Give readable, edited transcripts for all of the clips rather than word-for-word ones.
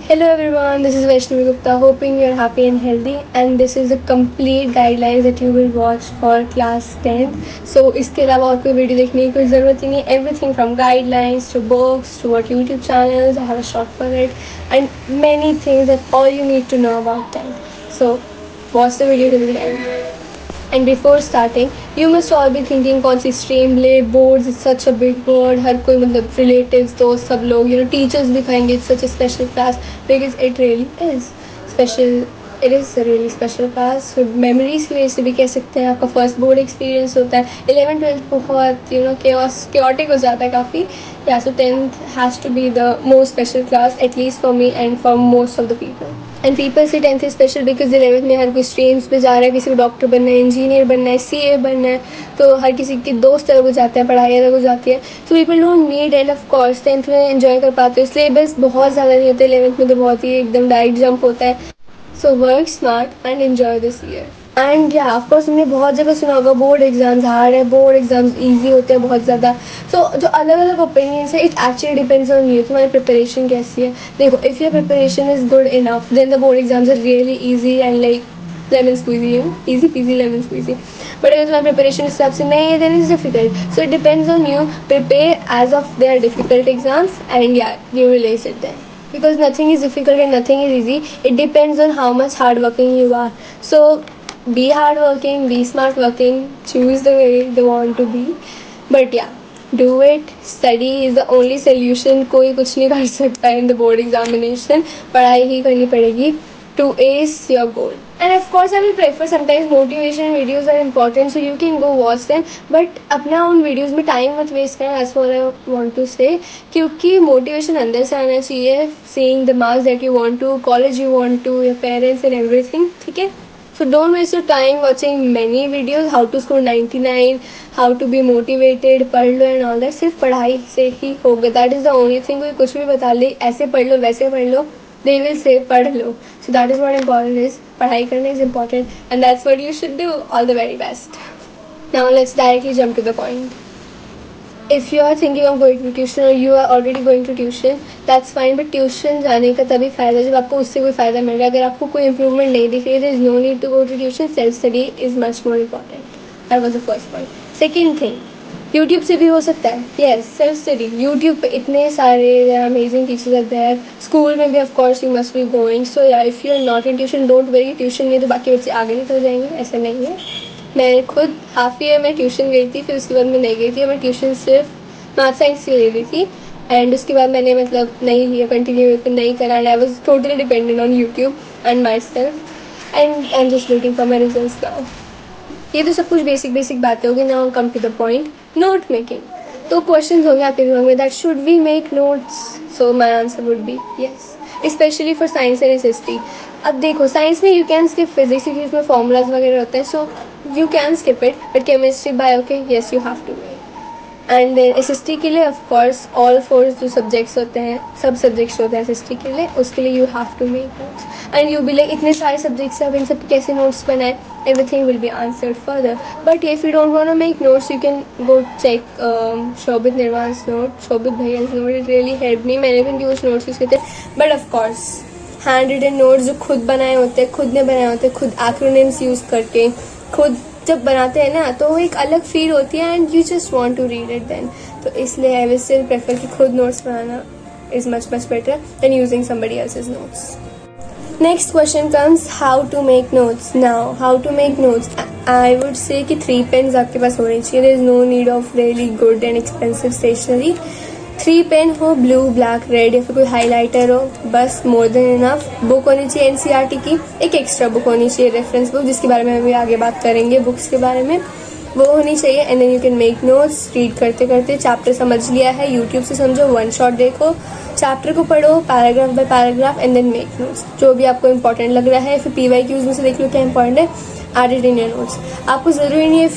Hello everyone, this is Vaishnavi Gupta. Hoping you're happy and healthy. And this is the complete guidelines that you will watch for class 10th. So इसके अलावा और कोई video देखने की कोई ज़रूरत ही नहीं. Everything from guidelines to books to what YouTube channels. I have a short for it and many things that all you need to know about 10th. So watch the video till the end. And before starting, you must all be thinking कौन सी stream ले, boards is such a big word, हर कोई मतलब relatives दोस्त सब लोग teachers भी कहेंगे it's such a special class because it really is special. It is a really special class. So memories की वजह से भी कह सकते हैं, आपका first board experience होता है. 11th 12th बहुत chaotic हो जाता है काफ़ी. Yeah, so 10th has to be the most special class, at least for me and for most of the people. And people say 10th is special because 11th में हर कोई streams पे जा रहा है, किसी को डॉक्टर बनना है, इंजीनियर बनना है, CA बनना है, तो हर किसी के दोस्त अलग हो जाते हैं, पढ़ाई अलग हो जाती है. So people don't meet and of course 10th में enjoy कर पाते हो. सिलेबस बहुत ज़्यादा नहीं होते 11th में, तो बहुत ही एकदम डाइट जंप होता है. So work smart and enjoy this year. And या ऑफकोर्स तुमने बहुत जगह सुना होगा बोर्ड एग्जाम्स हार्ड है, बोर्ड एग्जाम्स ईजी होते हैं बहुत ज़्यादा. सो जो अलग अलग ओपिनियंस है, it actually depends on you, तुम्हारी प्रिपरेशन कैसी है. देखो, if your preparation is good enough then the board exams are really easy and like lemon squeezy, easy peasy lemon squeezy. But अगर तुम्हारी प्रिपरेशन इस हिसाब से नहीं है then is difficult. So it depends on you. Prepare as of their difficult exams and yeah you will ace it then. Because nothing is difficult and nothing is easy. It depends on how much hardworking you are. So be hardworking, be smart working, choose the way you want to be. But yeah, do it. Study is the only solution. कोई कुछ नहीं कर सकता in the board examination. पढ़ाई ही करनी पड़ेगी to ace your goal. And of course I will prefer sometimes motivation videos are important, so you can go watch them. But अपना उन videos में time मत waste करना, as what I want to say, क्योंकि motivation अंदर से आना चाहिए. Seeing the marks that you want to, college you want to, your parents and everything. ठीक है? So don't waste your time watching many videos, how to score 99, how to be motivated, पढ़ लो and all that. सिर्फ पढ़ाई से ही होगा. That is the only thing. कोई कुछ भी बता ले, ऐसे पढ़ लो वैसे पढ़ लो, they will say पढ़ लो. So that is what important is. पढ़ाई करना is important and that's what you should do. All the very best. Now let's directly jump to the point. If you are thinking of going to tuition or you are already going to tuition, that's fine. But tuition जाने का तभी फ़ायदा जब आपको उससे कोई फ़ायदा मिल रहा है. अगर आपको कोई improvement नहीं दिख रही है, there is no need to go to tuition. Self study is much more important. That was the first point. Second thing, YouTube से भी हो सकता है. Yes, self study. यूट्यूब पे इतने सारे amazing teachers are there. School में भी of course you must be going. So yeah if you are not in tuition, don't worry. Tuition नहीं तो बाकी बच्चे आगे निकल जाएंगे, ऐसा नहीं है. मैं खुद हाफ ईयर में ट्यूशन गई थी, फिर उसके बाद मैं नहीं गई थी. मैं ट्यूशन सिर्फ मैथ साइंस की ले रही थी एंड उसके बाद मैंने मतलब नहीं लिया, कंटिन्यू नहीं करा. And I was totally dependent on YouTube and myself and I am just waiting for my results now. ये तो सब कुछ बेसिक बातें होगी. Now come to the point, note making. तो क्वेश्चन होंगे आपके दिमाग में that should we make notes. So my answer would be yes, specially for science and SST. अब देखो, साइंस में यू कैन स्किप फिजिक्स क्योंकि उसमें फॉर्मूलाज वगैरह होते हैं, so you can skip it. But chemistry, bio के yes you have to make. And then SST के लिए ऑफ कोर्स ऑल 4 जो सब्जेक्ट्स होते हैं, सब सब्जेक्ट्स होते हैं SST के लिए, उसके लिए you have to make notes. And you be like इतने सारे सब्जेक्ट्स हैं, अब इन सब कैसे नोट्स बनाए. Everything will be answered further. But if you don't want to make notes, you can go check Shobit Nirvan's note, Shobit Bhaiya's note. It really helped me. मैंने भी कुछ notes यूज़ किए थे. But of course, handwritten notes जो खुद बनाए होते हैं, खुद ने बनाए होते हैं, खुद acronyms यूज़ करके, खुद जब बनाते हैं ना तो वो एक अलग फील होती है and you just want to read it then. तो इसलिए आई विल स्टिल प्रेफर कि खुद नोट्स बनाना is much better than using somebody else's notes. Next question comes how to make notes. Now how to make notes, I would say कि 3 pens आपके पास होने चाहिए. There is no need of really good and expensive stationery. 3 pen हो, blue, black, red या फिर कोई highlighter हो, बस मोर देन इनफ. बुक होनी चाहिए NCERT की. एक एक्स्ट्रा बुक होनी चाहिए, रेफरेंस बुक, जिसके बारे में अभी आगे बात करेंगे बुक्स के बारे में, वो होनी चाहिए. And then you can make notes. Read करते करते चैप्टर समझ लिया है, यूट्यूब से समझो, 1 शॉट देखो, चैप्टर को पढ़ो paragraph by paragraph and then make notes. जो भी आपको इंपॉर्टेंट लग रहा है, फिर PYQs में से देख लो क्या इंपॉर्टेंट है, add it in your notes. आपको ज़रूरी नहीं है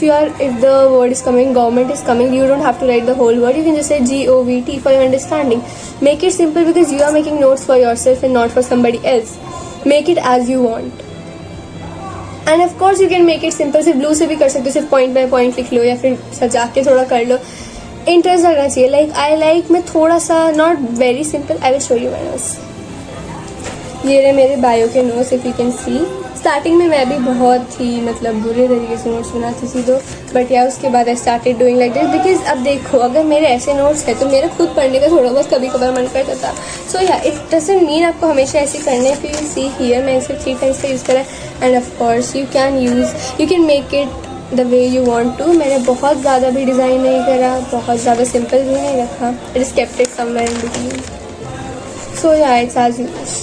if the word is coming, government is coming, you don't have to write the whole word. You can just say GOVT for your understanding. Make it simple because you are making notes for yourself and not for somebody else. Make it as you want. And of course you can make it simple. सिर्फ blue से भी कर सकते हो, सिर्फ point by point लिख लो या फिर सजा के थोड़ा कर लो. इंटरेस्ट लगना चाहिए. मैं थोड़ा सा not very simple. I will show you my notes. ये रहे मेरे बायो के notes, if you can see. Starting में मैं भी बहुत ही मतलब बुरे तरीके से नोट्स बनाती थी, तो बट या उसके बाद I started doing like this, because अब देखो अगर मेरे ऐसे नोट्स हैं तो मेरा खुद पढ़ने का थोड़ा बहुत कभी कभार मन करता था। सो या इट डजंट मीन आपको हमेशा ऐसे करना है। फिर यू सी हियर मैंने इसे 3 टाइम्स का यूज़ करा है, and of course you can make it the way you want to. मैंने बहुत ज़्यादा भी डिज़ाइन नहीं करा, बहुत ज़्यादा सिंपल भी नहीं रखा, it is kept it somewhere in between. So या it's as you wish.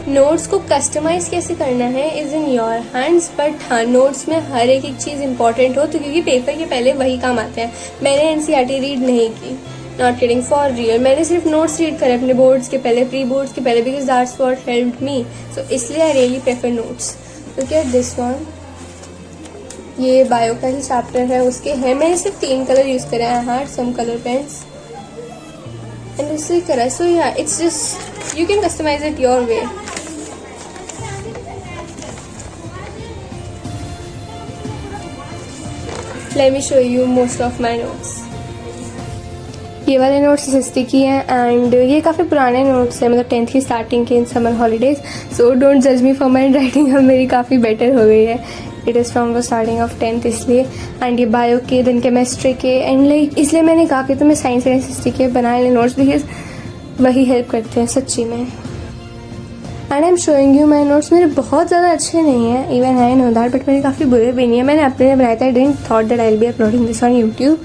Notes को कस्टमाइज़ कैसे करना है is in your hands, but हाँ नोट्स में हर एक चीज़ इंपॉर्टेंट हो, तो क्योंकि पेपर के पहले वही काम आते हैं। मैंने एनसीईआरटी रीड नहीं की, नॉट किडिंग, फॉर रियल। मैंने सिर्फ नोट्स रीड करे अपने बोर्ड्स के पहले, प्री बोर्ड्स के पहले, because that's what helped me. So इसलिए I really prefer notes. Look at this one, ये बायो का ही चैप्टर है, उसके है। मैंने सिर्फ 3 कलर यूज़ करे, I had some colour pens and इससे करा। सो या it's just you can customise it your way. Let me show you most of my notes. ये वाले नोट्स सस्ती की हैं, एंड ये काफ़ी पुराने नोट्स हैं, मतलब 10th की स्टार्टिंग के in summer holidays. So don't जज मी फॉर माई राइटिंग, अब मेरी काफ़ी बेटर हो गई है। It is from the starting of 10th इसलिए। एंड ये बायो के, देन केमिस्ट्री के, एंड लाइक इसलिए मैंने कहा कि तुम्हें साइंस एंड हिस्ट्री के बनाए ले नोट्स, बिकॉज वही हेल्प करते हैं सच्ची में। And I am showing you my notes. मेरे बहुत ज़्यादा अच्छे नहीं हैं, even I know that, but मेरे काफ़ी बुरे भी नहीं है। मैंने अपने लिए बनाया था, I didn't thought that I will be uploading this on YouTube.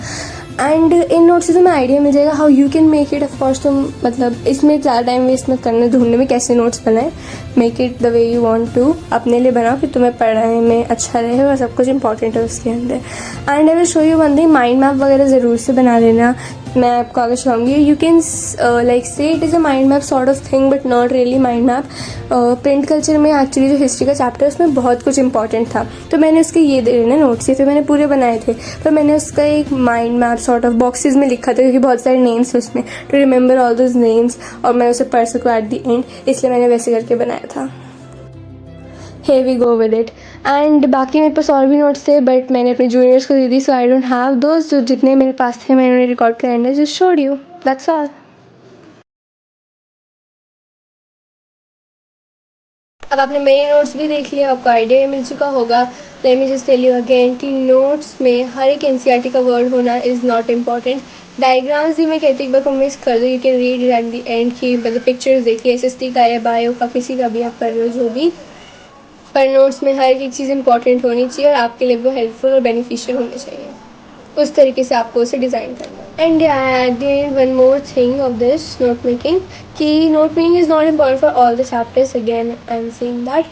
And in notes से तुम्हें आइडिया मिल जाएगा how you can make it. Of course तुम मतलब इसमें ज़्यादा टाइम वेस्ट मत करना ढूंढने में कैसे नोट्स बनाए। Make it the way you want to, अपने लिए बनाओ कि तुम्हें पढ़ने में अच्छा रहे और सब कुछ इंपॉर्टेंट है उसके अंदर। And I will show you one thing, mind map वगैरह ज़रूर से बना लेना, मैं आपको आगे शोऊंगी। यू कैन लाइक से it is a mind map sort of thing, but not really mind map. Print culture में एक्चुअली जो हिस्ट्री का चैप्टर है उसमें बहुत कुछ इंपॉर्टेंट था, तो मैंने उसके ये दे रहे ना नोट्स, ये फिर मैंने पूरे बनाए थे, पर मैंने उसका एक mind map sort of boxes में लिखा था, क्योंकि बहुत सारे नेम्स उसमें, to remember all those names, और मैं उसे पढ़ सकूँ एट द एंड, इसलिए मैंने वैसे करके बनाया था। Here we go with it. And बाकी मेरे पास और भी नोट्स थे, बट मैंने अपने जूनियर्स को दे दी, सो आई डोंट हैव दोज। जो जितने मेरे पास थे मैंने उन्हें रिकॉर्ड कर and just showed you, that's all. अब आपने मेरे नोट्स भी देख लिया, आपको आइडिया मिल चुका होगा। Let me just tell you again कि नोट्स में हर एक एनसीईआरटी का वर्ड होना इज़ नॉट इम्पॉर्टेंट। डायग्राम्स भी मैं कहती एक बार को मिस कर दो, you can read it at the end की मतलब पिक्चर्स देखिए, एसएसटी का या बायो का, किसी का भी आप कर रहे हो जो भी, पर नोट्स में हर एक चीज़ इंपॉर्टेंट होनी चाहिए और आपके लिए वो हेल्पफुल और बेनिफिशियल होने चाहिए। उस तरीके से आपको उसे डिज़ाइन करना। And again one more thing of this note making, कि note making is not important for all the chapters. Again I am saying that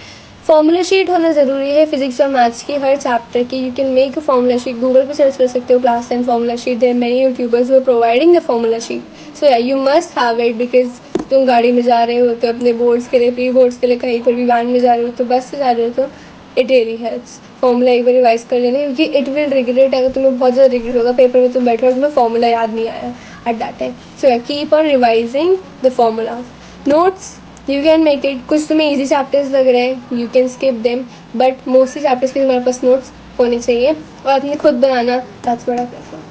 formula sheet होना ज़रूरी है फिजिक्स और मैथ्स की हर चैप्टर की। You can make a formula sheet, Google पे search कर सकते हो class 10 formula sheet, there many YouTubers who are providing the formula sheet. So yeah you must have it, because तुम गाड़ी में जा रहे हो तो अपने बोर्ड्स के लिए, प्री बोर्ड्स के लिए, कहीं पर भी वैन में जा रहे हो तो, बस से जा रहे हो तो, इट रियली हेल्प्स। फॉर्मूला एक बार रिवाइज कर लेना, क्योंकि इट विल रिग्रेट, अगर तुम्हें बहुत ज़्यादा रिग्रेट होगा पेपर में तुम बैठे और तुम्हें फॉर्मूला याद नहीं आया at that time. So keep on revising the formulas. Notes you can make it, कुछ तुम्हें ईजी चैप्टर्स लग रहे हैं you can skip them, but mostly chapters के तुम्हारे पास नोट्स होने चाहिए और अपने खुद बनाना, that's what I prefer.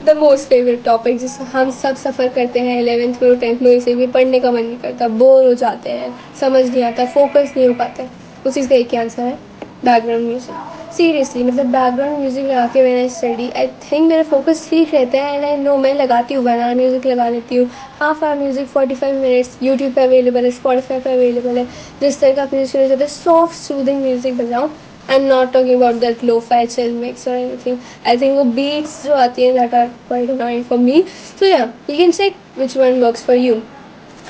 The most favourite topic जिससे हम सब सफ़र करते हैं 11th में और 10th में, इसे भी पढ़ने का मन नहीं करता, बोर हो जाते हैं, समझ नहीं आता, फोकस नहीं हो पाता, उस चीज़ का एक ही आंसर है, बैकग्राउंड म्यूजिक। सीरियसली मतलब बैकग्राउंड म्यूजिक लगा के मैंने स्टडी, आई थिंक मेरा फोकस ठीक रहता है। एंड आई नो मैं लगाती हूँ, बनाना म्यूजिक लगा लेती हूँ, half hour music 45 minutes YouTube पे अवेलेबल है, स्पॉटिफाई पे अवेलेबल है। जिस तरह का म्यूजिक सुना जाता है सॉफ्ट सूदिंग म्यूजिक बजाऊँ। I am not talking about that lo fi chill mix और एनीथिंग। आई थिंक वो बीट्स जो आती हैं that are quite annoying for me. So yeah you can check which one works for you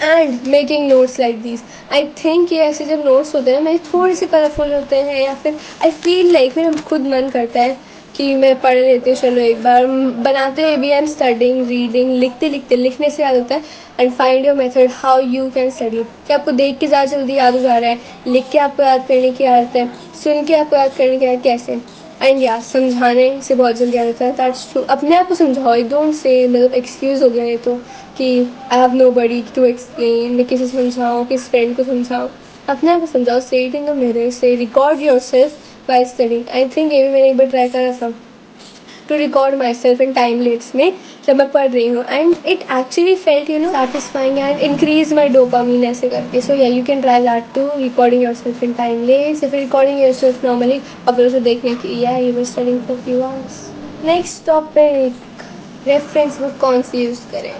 and making notes like this. I think ये ऐसे जब notes होते हैं मेरे थोड़े से कलरफुल होते हैं, या फिर आई फील लाइक मेरा खुद मन करता है कि मैं पढ़ लेती हूँ, चलो एक बार। बनाते हुए भी आई एम स्टडिंग, रीडिंग, लिखते लिखते, लिखने से याद होता है। And find your method how you can study, कि आपको देख के ज़्यादा जल्दी याद हो जा रहा है, लिख के आपको याद करने की आदत है, सुन के आपको याद करने की आदत कैसे, एंड या समझाने से बहुत जल्दी आ जाता है, दैट्स ट्रू। अपने आप को समझाओ, एक डोंट से मतलब एक्सक्यूज़ हो गया ये तो कि I have nobody to explain, मैं किसी समझाऊँ, किस फ्रेंड को समझाऊँ, अपने आप को समझाओ। Say it in the mirror, say record yourself by studying. I think ये भी मैंने एक बार ट्राई करा था to record myself in timelapses में जब मैं पढ़ रही हूँ, and it actually felt satisfying and increase my dopamine ऐसे करके. So yeah you can try that too, recording yourself in timelapses. If recording yourself normally और फिर उसे देखने की या you were studying for few hours. Next topic, reference book कौन सी use करें.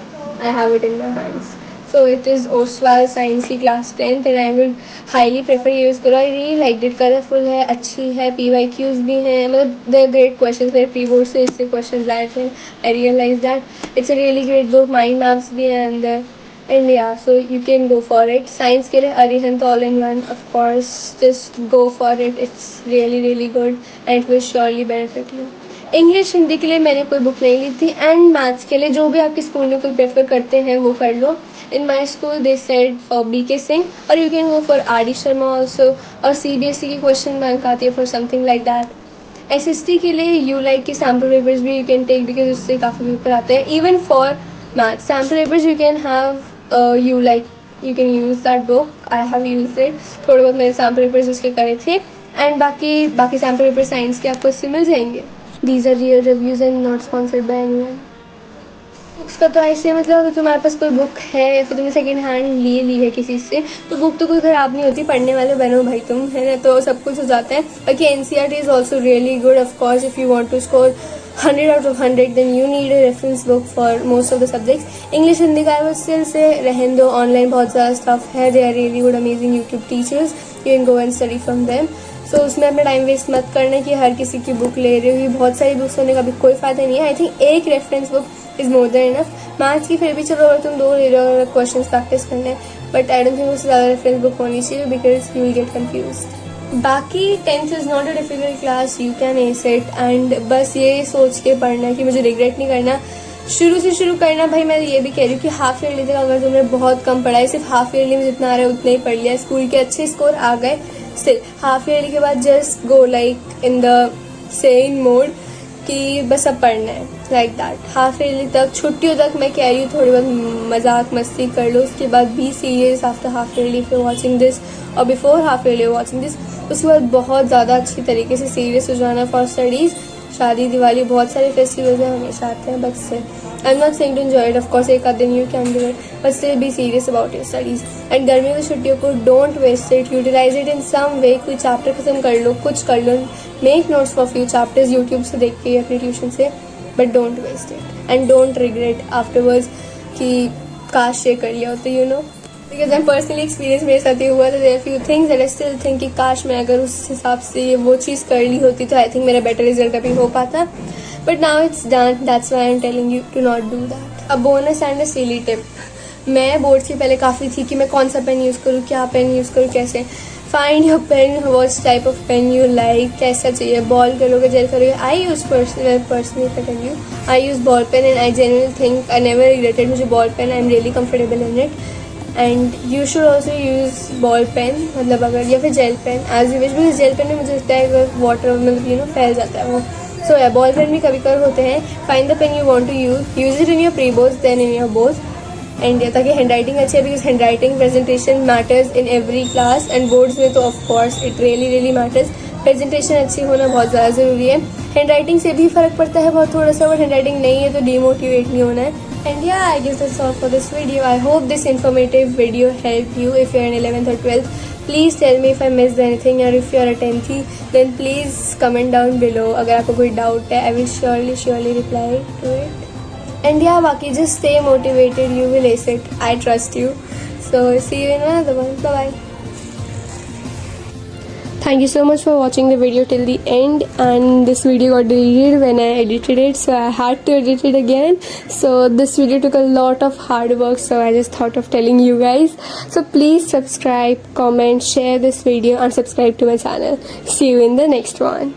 I have it in my hands. So it is Oswald Science की class 10th and I will highly prefer use करो. I really liked it, colourful है, अच्छी है, PYQs भी हैं, मतलब they're great questions. मेरे प्री बोर्ड से इससे क्वेश्चन लाए थे. I realized that it's a really great book. Mind maps भी हैं अंदर, and yeah, so you can go for it. Science के लिए Arihant all in one, of course, just go for it. It's really really good and it will surely benefit you. English Hindi के लिए मैंने कोई book नहीं ली थी, and maths के लिए जो भी आपके स्कूल में कोई प्रेफर करते हैं वो कर लो. In my school they said for BK Singh, or you can go for RD Sharma also, और CBSE की क्वेश्चन बैंक आती है for something like that. SST के लिए you like के sample papers भी you can take because उससे काफ़ी पेपर आते हैं. Even for math sample papers you can have you like you can use that book. I have used it. थोड़े बहुत मैंने sample papers उसके करे थे, and बाकी sample papers साइंस के आपको इससे मिल जाएंगे. These are real reviews and not sponsored by anyone. Books का तो ऐसे मतलब अगर तुम्हारे पास कोई बुक है या फिर तुमने सेकेंड हैंड ली है किसी से, तो बुक तो कोई ख़राब नहीं होती. पढ़ने वाले बनो भाई तुम, है ना, तो सब कुछ हो जाता है. बाकी NCERT is also really good. Of course if you want to score 100 out of 100 then you need a reference book for most of the subjects. English Hindi का वो स्टिल से रहने दो, ऑनलाइन बहुत ज़्यादा स्टफ है. They are really good amazing YouTube teachers, you can go and study from them. So उसमें अपना time waste मत करना कि हर किसी की बुक ले रहे हो. ये बहुत सारी बुक्स होने का भी कोई फ़ायदा नहीं है. आई थिंक एक reference book is more than enough. Maths की फिर भी चलो अगर तुम 2 ले रहे हो, क्वेश्चन प्रैक्टिस करने हैं, बट आई डोंट थिंक उससे ज़्यादा रेफरेंस बुक होनी चाहिए because you will get confuse. बाकी 10th is not a difficult class, you can S it. And बस ये सोच के पढ़ना कि मुझे रिग्रेट नहीं करना, शुरू से शुरू करना. भाई मैं ये भी कह रही हूँ कि हाफ ईयरली तक अगर तुमने बहुत कम पढ़ा है, सिर्फ हाफ ईयरली में जितना आ रहा है उतना ही पढ़ लिया, स्कूल के अच्छे स्कोर आ गए, स्टिल हाफ ईयरली के बाद just go like in the saying mode कि बस अब पढ़ना है, लाइक दैट. हाफ ईयरली तक, छुट्टियों तक मैं कह रही हूँ थोड़ी बहुत मजाक मस्ती कर लो. उसके बाद be serious after half yearly if you watching this, और before half yearly watching this. उसके बाद बहुत ज़्यादा अच्छी तरीके से सीरियस हो जाना फॉर स्टडीज़. शादी दिवाली बहुत सारे फेस्टिवल्स हैं, हमेशा आते हैं, but say I am not saying to enjoy it. Of course एक आध दिन you can do it, but still be serious about your studies. And गर्मियों की छुट्टियों को don't waste it, utilise it in some way. कोई chapter खत्म कर लो, कुछ कर लो, make notes for few chapters YouTube से देख के या अपने ट्यूशन से, but don't waste it and don't regret afterwards कि काश ये कर लिया होता, you know. Because I personally experience मेरे साथ ही हुआ था. There few things that I still think कि काश मैं अगर उस हिसाब से वो चीज़ कर ली होती तो आई थिंक मेरा बेटर रिजल्ट अभी हो पाता. But now it's done, that's why I am telling you to not do that. A bonus and a silly tip. मैं बोर्ड से पहले काफ़ी थी कि मैं कौन सा पेन यूज़ करूँ, क्या पेन यूज़ करूँ, कैसे. Find your pen, what type of pen you like, कैसा चाहिए, बॉल करोगे, जेल करोगे. I use personally tell you, I use ball pen and I genuinely think I never regretted. मुझे ball pen, I am really comfortable in it. And you should also use ball pen, मतलब अगर, या फिर gel pen as you wish, because gel pen में मुझे लगता है water मतलब यू नो फैल जाता है वो. सो या बॉल पेन भी कभी कभी होते हैं. Find the pen you want to use it in your pre boards then in your boards. And ताकि हैंड राइटिंग अच्छी है, because handwriting presentation matters in every class, and boards में तो of course it really matters. Presentation अच्छी होना बहुत ज़्यादा ज़रूरी है. हैंड राइटिंग से भी फ़र्क पड़ता है बहुत थोड़ा सा, बट हैंड राइटिंग नहीं है तो डीमोटिवेट नहीं होना है. And yeah, I guess that's all for this video. I hope this informative video helped you. If you're in 11th or 12th, please tell me if I missed anything, or if you're a 10th, then please comment down below. अगर आपको कोई doubt है, I will surely reply to it. And yeah, बाकी just stay motivated. You will ace it. I trust you. So see you in another one. Bye bye. Thank you so much for watching the video till the end, and this video got deleted when I edited it, so I had to edit it again. So this video took a lot of hard work, so I just thought of telling you guys. So please subscribe, comment, share this video and subscribe to my channel. See you in the next one.